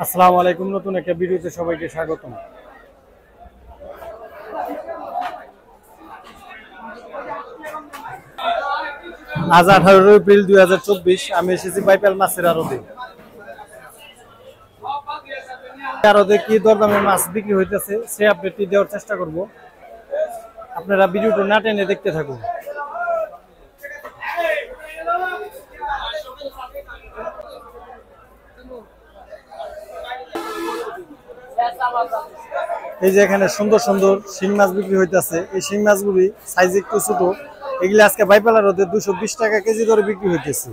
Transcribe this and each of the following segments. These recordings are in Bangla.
আসসালামু আলাইকুম, নতুন একটা ভিডিওতে সবাইকে স্বাগতম। আজ 18 এপ্রিল 2024। আমি এসেছি বাইপাল মাছের আড়তে। আড়তে কি দরদামে মাছ বিক্রি হইতেছে সেই আপডেটটি দেওয়ার চেষ্টা করব। আপনারা ভিডিওটা না টেনে দেখতে থাকুন। এই যে এখানে সুন্দর সুন্দর শিং মাছ বিক্রি হইতেছে। এই শিং মাছগুলি সাইজ একটু ছোট। এগুলি আজকে বাইপালা রোদে 220 টাকা কেজি দরে বিক্রি হইতেছে।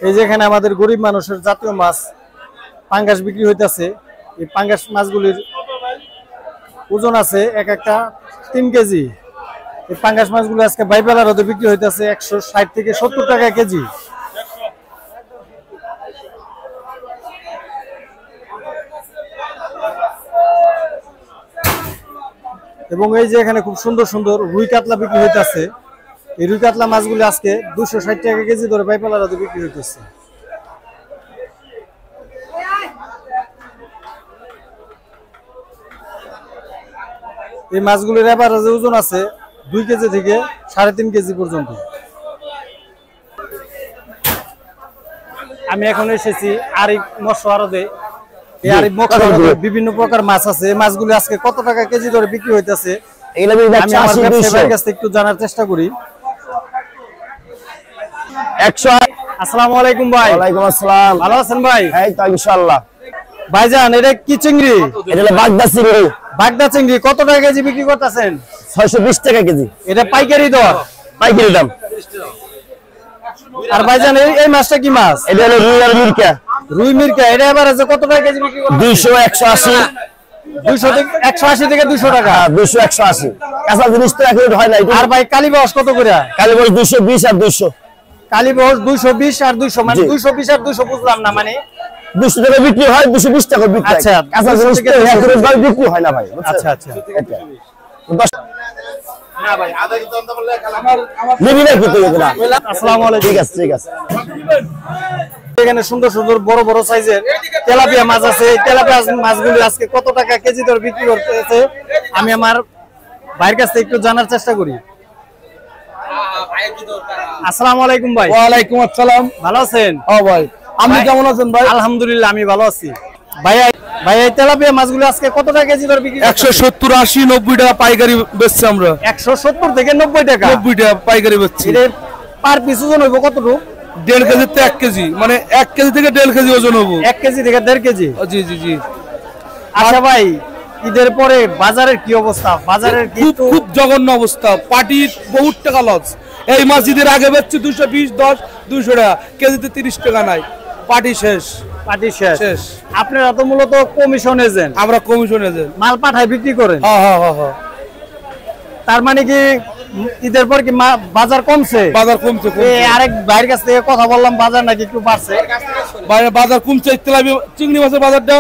এই যে এখানে আমাদের গরিব মানুষের জাতীয় মাছ পাঙ্গাস বিক্রি হইতেছে। এই পাঙ্গাস মাছগুলির ওজন আছে এক একটা 3 কেজি। এই পাঙ্গাস মাছগুলো আজকে বাইপালা রোদে বিক্রি হইতেছে 160 থেকে 70 টাকা কেজি। এবং এই যে এখানে খুব সুন্দর সুন্দর রুই কাতলা বিক্রি হইতেছে। এই রুই কাতলা মাছগুলো আজকে 260 টাকা কেজি ধরে বাইপালা রোদে বিক্রি হইতেছে। এই মাছগুলির এভারেজ ওজন আছে 2 কেজি থেকে 3.5 কেজি পর্যন্ত। আমি এখন এসেছি আরিফ মৎস্য আড়তে। এই আরিফ মৎস্য আড়তে বিভিন্ন প্রকার মাছ আছে। এই মাছগুলি আজকে কত টাকা কেজি ধরে বিক্রি হইতেছে আমি আমার ব্যবসায়ীর কাছ থেকে একটু জানার চেষ্টা করি। 100। আসসালামু আলাইকুম ভাই। ওয়ালাইকুম আসসালাম। ভালো আছেন ভাই? এই তো ইনশাআল্লাহ। ভাইজান এটা কি চিংড়ি? এটা হলো বাগদা চিংড়ি। বাগদা চিংড়ি কত টাকা কেজি বিক্রি করতেছেন? 620 টাকা কেজি। এটা পাইকারি দর? পাইকারি দাম। আর ভাইজান এই মাছটা কি মাছ? এটা হলো রুই আর মিরকা। রুই মিরকা এটা এভারেজ কত টাকা কেজি বিক্রি করতেছেন? 200 180। 180 থেকে 200 টাকা। 200 180। কাঁচা জিনিস তো এক রেট হয় না। আর ভাই কালীবাস কত করে? কালীবাস 220 আর 200। কালীবাস 220 আর 200 মানে 220 আর 200 বুঝলাম না, মানে 200 টাকা বিক্রি হয়, 220 টাকা বিক্রি হয়। আচ্ছা, কাঁচা জিনিস তো এক রেট ভাবে বিক্রি হয় না ভাই। আচ্ছা আচ্ছা। না ভাই আধা কি দাম বললে আমার নিবি না কি তুই না। আসসালামু আলাইকুম। ঠিক আছে ঠিক আছে। এখানে সুন্দর সুন্দর বড় বড় সাইজের তেলাপিয়া মাছ আছে। এই তেলাপিয়া মাছগুলি আজকে কত টাকা কেজি দরে বিক্রি করতেছে আমি আমার ভাইয়ের কাছ থেকে একটু জানার চেষ্টা করি। আসসালামু আলাইকুম ভাই। ওয়ালাইকুম আসসালাম। ভালো আছেন? ও ভাই আপনি কেমন আছেন ভাই? আলহামদুলিল্লাহ আমি ভালো আছি। ভাই এই তেলাপিয়া মাছগুলো আজকে কত টাকা কেজি দরে বিক্রি? 170 80 90 টাকা পাইকারি বেচছি আমরা। 170 থেকে 90 টাকা। 90 টাকা পাইকারি বেচছি। এর পার পিস ওজন হইব কতটুকু? 1.5 কেজি থেকে 1 কেজি, মানে 1 কেজি থেকে 1.5 কেজি ওজন হবে। 1 কেজি থেকে 1.5 কেজি। জি জি জি। আচ্ছা ভাই, ঈদের পরে বাজারের কি অবস্থা? বাজারের খুব জঘন্য অবস্থা। পাটির বহুত টাকা লস। এই মাছ ঈদের আগে বেচছি 220 10 200 টাকা কেজিতে, 30 টাকা নাই। পাটি শেষ। পাটি শেষ। শেষ। আপনারা তো মূলত কমিশন এজেন্ট। আমরা কমিশন এজেন্ট। মাল পাঠায় বিক্রি করেন? হ্যাঁ হ্যাঁ হ্যাঁ হ্যাঁ। তার মানে কি ঈদের পর কি বাজার কমছে? বাজার কমছে। আরেক ভাইয়ের কাছ থেকে কথা বললাম বাজার নাকি একটু বাড়ছে। বাজার কমছে। তেলাপিয়া চিংড়ি মাছের বাজারটা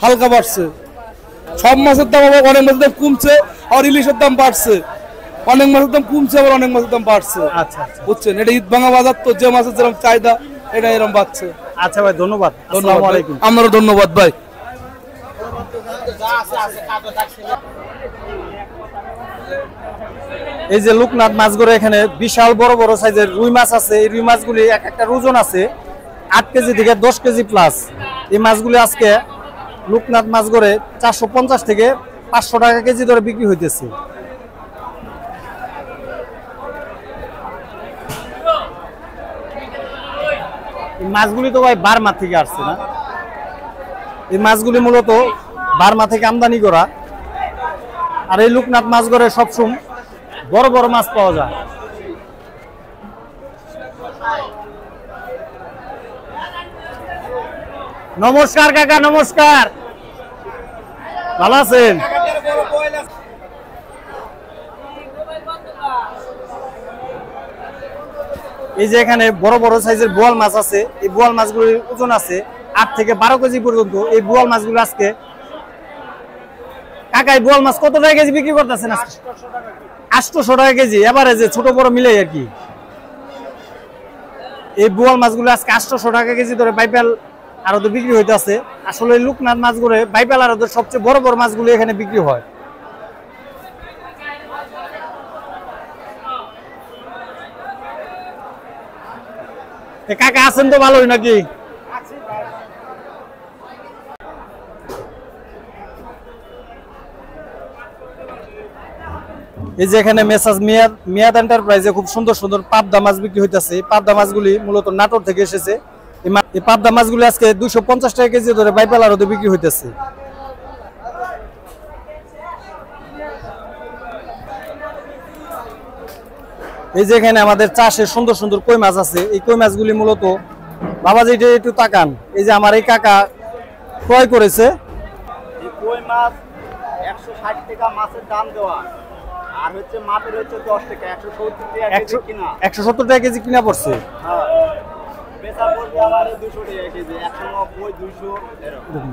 হালকা বাড়ছে। সব মাছের দাম আবার অনেক মাছের দাম কমছে, আর ইলিশের দাম বাড়ছে। অনেক মাছের দাম কমছে, আবার অনেক মাছের দাম বাড়ছে। আচ্ছা আচ্ছা, বুঝছেন, এটা ঈদ ভাঙা বাজার তো, যে মাছের যেরকম চাহিদা এটা এরকম বাড়ছে। আচ্ছা ভাই ধন্যবাদ। আসসালামু আলাইকুম। আপনারও ধন্যবাদ ভাই। এই যে লোকনাথ মাছগুলো, এখানে বিশাল বড় বড় সাইজের রুই মাছ আছে। এই রুই মাছগুলি এক একটা ওজন আছে 8 কেজি থেকে 10 কেজি প্লাস। এই মাছগুলি আজকে লোকনাথ মাছ গড়ে 450 থেকে 500 টাকা কেজি ধরে বিক্রি হইতেছে। এই মাছগুলি তো ভাই বার্মা থেকে আসছে না? এই মাছগুলি মূলত বার্মা থেকে আমদানি করা। আর এই লোকনাথ মাছ গড়ে সবসময় বড় বড় মাছ পাওয়া যায়। নমস্কার কাকা, নমস্কার। ভালো আছেন? এই যে এখানে বড় বড় সাইজের বোয়াল মাছ আছে। এই বোয়াল মাছগুলির ওজন আছে 8 থেকে 12 কেজি পর্যন্ত। এই বোয়াল মাছগুলো আজকে কাকা বোয়াল মাছ কত টাকা কেজি বিক্রি করতেছেন? 800 টাকা কেজি এভারেজে, ছোট বড় মিলে আর কি। এই বোয়াল মাছগুলো আজকে 800 টাকা কেজি ধরে বাইপাল আড়তে বিক্রি হইতেছে। আসলে লোকনাথ মাছগুলো বাইপাল আড়তের সবচেয়ে বড় বড় মাছগুলো এখানে বিক্রি হয়। কাকা আছেন তো ভালোই নাকি? এই যে এখানে মেসাজ মিয়াদ এন্টারপ্রাইজে খুব সুন্দর সুন্দর পাবদা মাছ বিক্রি হইতেছে। পাবদা মাছগুলি মূলত নাটোর থেকে এসেছে। এই পাবদা মাছগুলি আজকে 250 টাকা কেজি ধরে বাইপাল আড়তে বিক্রি হইতেছে। এই যে এখানে আমাদের চাষে সুন্দর সুন্দর কই মাছ আছে। এই কই মাছগুলি মূলত বাবাজি এটা একটু তাকান, এই যে আমার এই কাকা ক্রয় করেছে। এই কই মাছ 160 টাকা মাছের দাম দেওয়া, আর হচ্ছে মাপের হচ্ছে 10 টাকা, 170 টাকা কেজি কিনা। 170 টাকা কেজি কিনা পড়ছে। হ্যাঁ, বেচা পড়বে আমার 200 টাকা কেজি, 190 200 এরকম।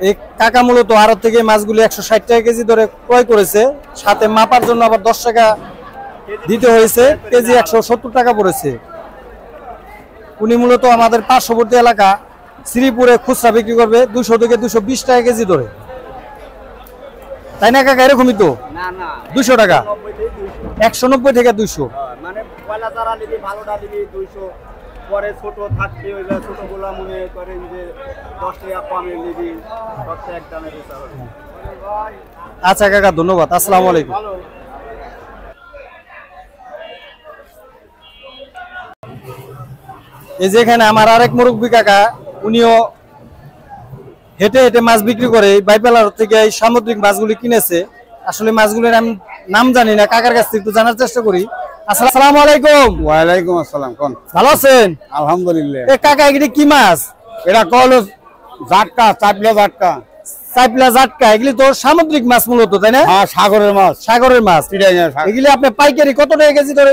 এই কাকা মূলত আড়ত থেকে মাছগুলি 160 টাকা কেজি ধরে ক্রয় করেছে, সাথে মাপার জন্য আবার 10 টাকা দিতে হয়েছে। কেজি 170 টাকা পড়েছে। উনি মূলত আমাদের পার্শ্ববর্তী এলাকা শ্রীপুরে খুচরা বিক্রি করবে 200 থেকে 220 টাকা কেজি ধরে, তাই না কাকা? এরকমই তো? না না, 200 টাকা, 190 190 থেকে 200। থেকে 200। মানে পয়লা যারা নিবি, ভালোটা নিবি 200, পরে ছোট থাকবে, ওই ছোটগুলা মনে করেন যে 10 টাকা কমে নিবি, সবটা এক দামে বেচা হবে। আচ্ছা কাকা, ধন্যবাদ। আসসালামু আলাইকুম। ভালো। এই যে এখানে আমার আরেক মুরব্বী কাকা, উনিও হেঁটে হেঁটে মাছ বিক্রি করে বাইপালার থেকে এই সামুদ্রিক মাছগুলি কিনেছে। আসলে মাছগুলির আমি নাম জানি না, কাকার কাছ থেকে একটু জানার চেষ্টা করি। আসসালামু আলাইকুম। ওয়ালাইকুম আসসালাম। কোন? ভালো আছেন? আলহামদুলিল্লাহ। এ কাকা, এগুলি কি মাছ? এটা কলো জাটকা, চাপলা জাটকা। চাইপলা জাটকা, এগুলি তো সামুদ্রিক মাছ মূলত, তাই না? হ্যাঁ, সাগরের মাছ। সাগরের মাছ। এগুলি আপনি পাইকারি কত টাকা কেজি ধরে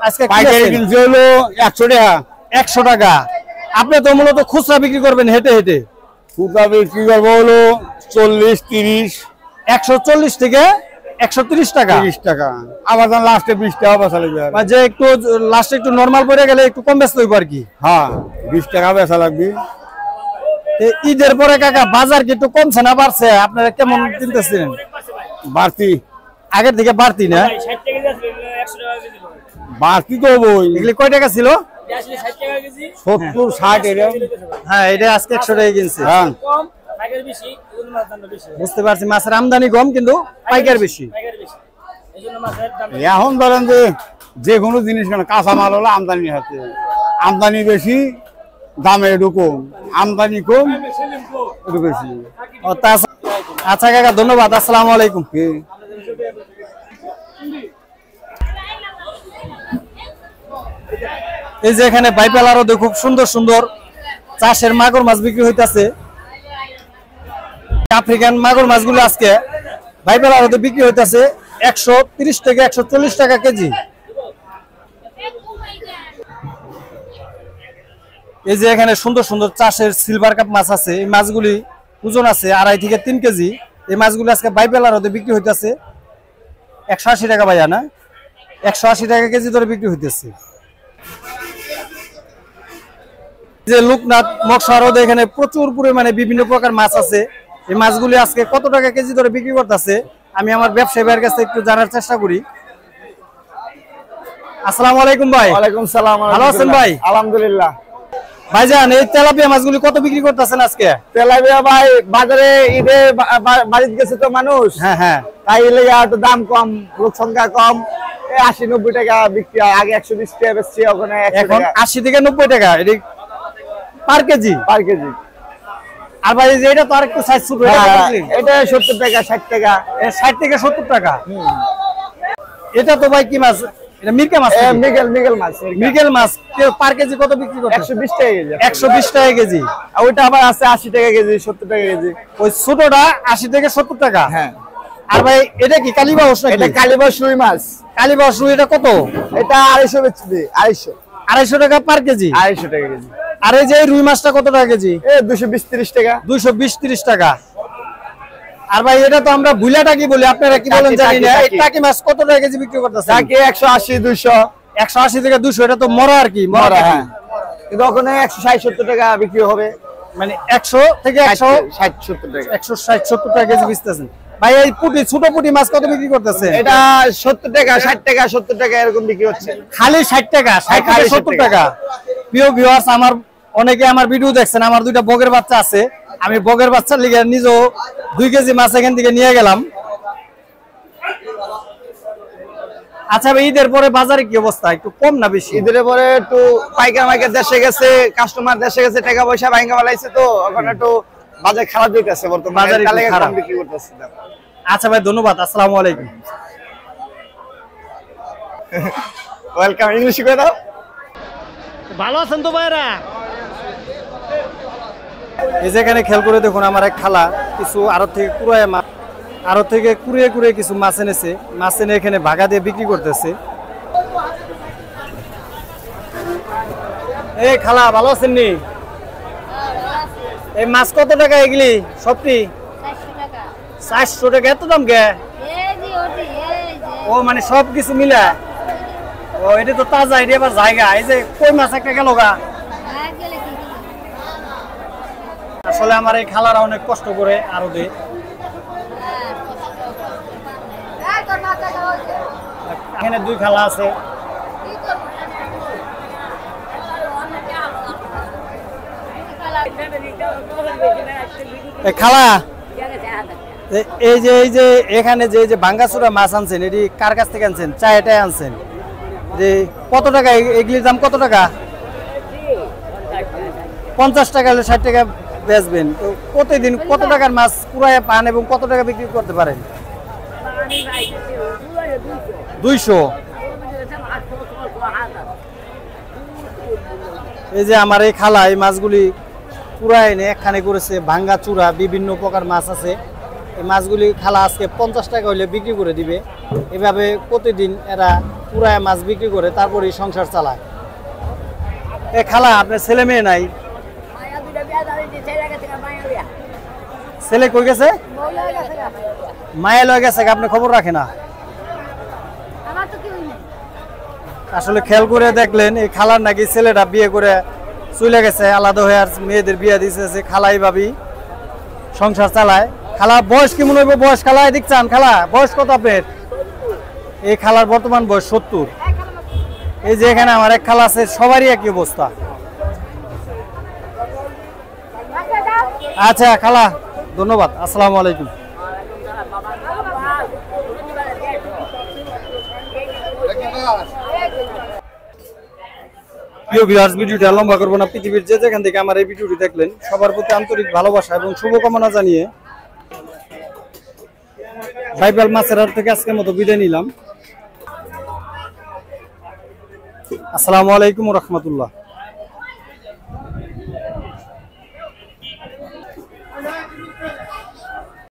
আজকে পাইকারি কিনছি হলো 100 টাকা। 100 টাকা। আপনি তো মূলত খুচরা বিক্রি করবেন হেঁটে হেঁটে। খুচরা বিক্রি করবো হলো 40 30। 140 থেকে 130 টাকা। 30 টাকা। আবার লাস্টে 20 টাকা বেচা লাগবে। যে একটু লাস্টে একটু নরমাল পড়ে গেলে একটু কম বেচতে হইব আর কি। হ্যাঁ, 20 টাকা বেচা লাগবে। ঈদের পরে কাকা বাজার কি একটু কমছে না বাড়ছে? আপনারা কেমন কিনতেছিলেন? বাড়তি, আগের থেকে বাড়তি না? বাড়তি তো বই। এগুলি কয় টাকা ছিল? 70 60 এরকম। হ্যাঁ, এটা আজকে 100 টাকা কিনছে। হ্যাঁ, বুঝতে পারছি, মাছের আমদানি কম কিন্তু পাইকার বেশি। এখন ধরেন যে কোনো জিনিস কেন কাঁচা মাল হলো আমদানি হচ্ছে, আমদানি বেশি, দামে একটু কম। আমদানি কম, একটু বেশি। আচ্ছা কাকা, ধন্যবাদ। আসসালামু আলাইকুম। এই যে এখানে বাইপাল আড়তে খুব সুন্দর সুন্দর চাষের মাগুর মাছ বিক্রি হইতাছে। আফ্রিকান মাগুর মাছগুলো আজকে বাইপাল আড়তে বিক্রি হইতাছে 130 থেকে 140 টাকা কেজি। এই যে এখানে সুন্দর সুন্দর চাষের সিলভার কাপ মাছ আছে। এই মাছগুলি ওজন আছে 2.5 থেকে 3 কেজি। এই মাছগুলি আজকে বাইপাল আড়তে বিক্রি হইতাছে 180 টাকা ভাইয়া, না 180 টাকা কেজি ধরে বিক্রি হইতেছে। যে লোকনাথ মৎস্য আড়তে এখানে প্রচুর পরিমাণে বিভিন্ন প্রকার মাছ আছে। এই মাছগুলি আজকে কত টাকা কেজি ধরে বিক্রি করতেছে আমি আমার ব্যবসায়ী ভাইয়ের কাছে একটু জানার চেষ্টা করি। আসসালামু আলাইকুম ভাই। ওয়ালাইকুম সালাম। ভালো আছেন ভাই? আলহামদুলিল্লাহ। ভাইজান, এই তেলাপিয়া মাছগুলি কত বিক্রি করতেছেন আজকে? তেলাপিয়া ভাই বাজারে ঈদে বাড়িতে গেছে তো মানুষ। হ্যাঁ হ্যাঁ, তাই লেগে একটু দাম কম, লোক সংখ্যা কম। 80-90 টাকা বিক্রি হয়। আগে 120 টাকা বেচছি, ওখানে 100 এখন টাকা 80 থেকে 90 টাকা এটি পার কেজি। পার কেজি। আর ভাই যে এটা তো আরেকটু সাইজ ছোট, এটা 70 টাকা 60 টাকা। 60 থেকে 70 টাকা। এটা তো ভাই কি মাছ? এটা মিরকা মাছ। মিগেল মাছ। মিরগেল মাছ পার কেজি কত বিক্রি করতে? 120 টাকা কেজি। 120 টাকা কেজি। আর ওইটা আবার আছে 80 টাকা কেজি, 70 টাকা কেজি। ওই ছোটটা 80 থেকে 70 টাকা। হ্যাঁ। আর ভাই এটা কি কালীবাউস নাকি? এটা কালীবাউস রুই মাছ। কালীবাউস রুই, এটা কত? এটা 250 বেচছি। 250 টাকা পার কেজি। 250 টাকা কেজি। আর এই যে রুই মাছটা কত টাকা কেজি? 220-30 টাকা। 220-30 টাকা। আর ভাই এটা তো আমরা ভুলা টাকি বলি, আপনারা কি বলেন জানি না। এই টাকি মাছ কত টাকা কেজি বিক্রি করতেছেন? টাকি 180 200 180 থেকে 200। এটা তো মরা আর কি, মরা। হ্যাঁ, কিন্তু ওখানে 160 70 টাকা বিক্রি হবে, মানে 100 থেকে 160 70 টাকা, 160 70 টাকা কেজি বেচতেছেন। ভাই এই পুঁটি, ছোট পুঁটি মাছ কত বিক্রি করতেছেন? এটা 70 টাকা 60 টাকা 70 টাকা এরকম বিক্রি হচ্ছে। খালি 60 টাকা, 60 থেকে 70 টাকা। প্রিয় ভিউয়ার্স, আমার অনেকে আমার ভিডিও দেখছেন, আমার দুইটা বগের বাচ্চা আছে, আমি বগের বাচ্চার লিগে নিজেও 2 কেজি মাছ এখান থেকে নিয়ে গেলাম। আচ্ছা ভাই, ঈদের পরে বাজারে কি অবস্থা, একটু কম না বেশি? ঈদের পরে একটু পাইকার মাইকার দেশে গেছে, কাস্টমার দেশে গেছে, টাকা পয়সা ভাঙা ফেলাইছে, তো এখন একটু বাজার খারাপ দিতেছে বর্তমানে, বাজারে একটু তাহলে খারাপ। কম বিক্রি করতেছে। আচ্ছা ভাই, ধন্যবাদ, আসসালামু আলাইকুম। ওয়েলকাম, ইংলিশ করে দাও। ভালো আছেন তো ভাইরা? এই যেখানে খেয়াল করে দেখুন, আমার এক খালা কিছু আড়ত থেকে কুড়িয়ে কুড়িয়ে কিছু মাছ এনেছে। মাছ এনে এখানে ভাগা দিয়ে বিক্রি করতেছে। এই খালা, ভালো আছেন নি? এই মাছ কত টাকা এগুলি সবটি? 400 টাকা। এত দাম কে? ও মানে সব কিছু মিলা? ও এটা তো তাজা, এটা আবার জায়গা। এই যে কই মাছ একটা গেল গা। আসলে আমার এই খালারা অনেক কষ্ট করে আরো দেয়। এখানে 2 খালা আছে। খালা, এই যে এখানে যে ভাঙ্গাচুরা মাছ আনছেন, এটি কার কাছ থেকে আনছেন? চায়টাই আনছেন? যে কত টাকা এগুলির দাম? কত টাকা? 50 টাকা হলে 60 টাকা বেচবেন। তো প্রতিদিন কত টাকার মাছ কুড়ায় পান এবং কত টাকা বিক্রি করতে পারেন? 200। এই যে আমার এই খালা এই মাছগুলি কুড়ায় এনে একখানে করেছে, ভাঙ্গা চূড়া বিভিন্ন প্রকার মাছ আছে। এই মাছগুলি খালা আজকে 50 টাকা হলে বিক্রি করে দিবে। এভাবে প্রতিদিন এরা কুড়ায় মাছ বিক্রি করে তারপরে সংসার চালায়। এ খালা, আপনার ছেলে মেয়ে নাই? ছেলে কই গেছে? মায়া লয়ে গেছে, আপনি খবর রাখে না? আসলে খেয়াল করে দেখলেন, এই খালার নাকি ছেলেটা বিয়ে করে চলে গেছে, আলাদা হয়ে আর মেয়েদের বিয়ে দিয়েছে। খালাই ভাবি সংসার চালায়। খালা বয়স কেমন হইব? বয়স খালা এদিক চান। খালা বয়স কত আপনার? এই খালার বর্তমান বয়স 70। এই যে এখানে আমার এক খালা আছে, সবারই একই অবস্থা। আচ্ছা খালা, ধন্যবাদ, আসসালামু আলাইকুম। প্রিয় ভিউয়ার্স, ভিডিওটা লম্বা করবো না। পৃথিবীর যে যেখান থেকে আমার এই ভিডিওটি দেখলেন, সবার প্রতি আন্তরিক ভালোবাসা এবং শুভকামনা জানিয়ে বাইবেল মাছের হাট থেকে আজকের মতো বিদায় নিলাম। আসসালামু আলাইকুম ওয়া রাহমাতুল্লাহ।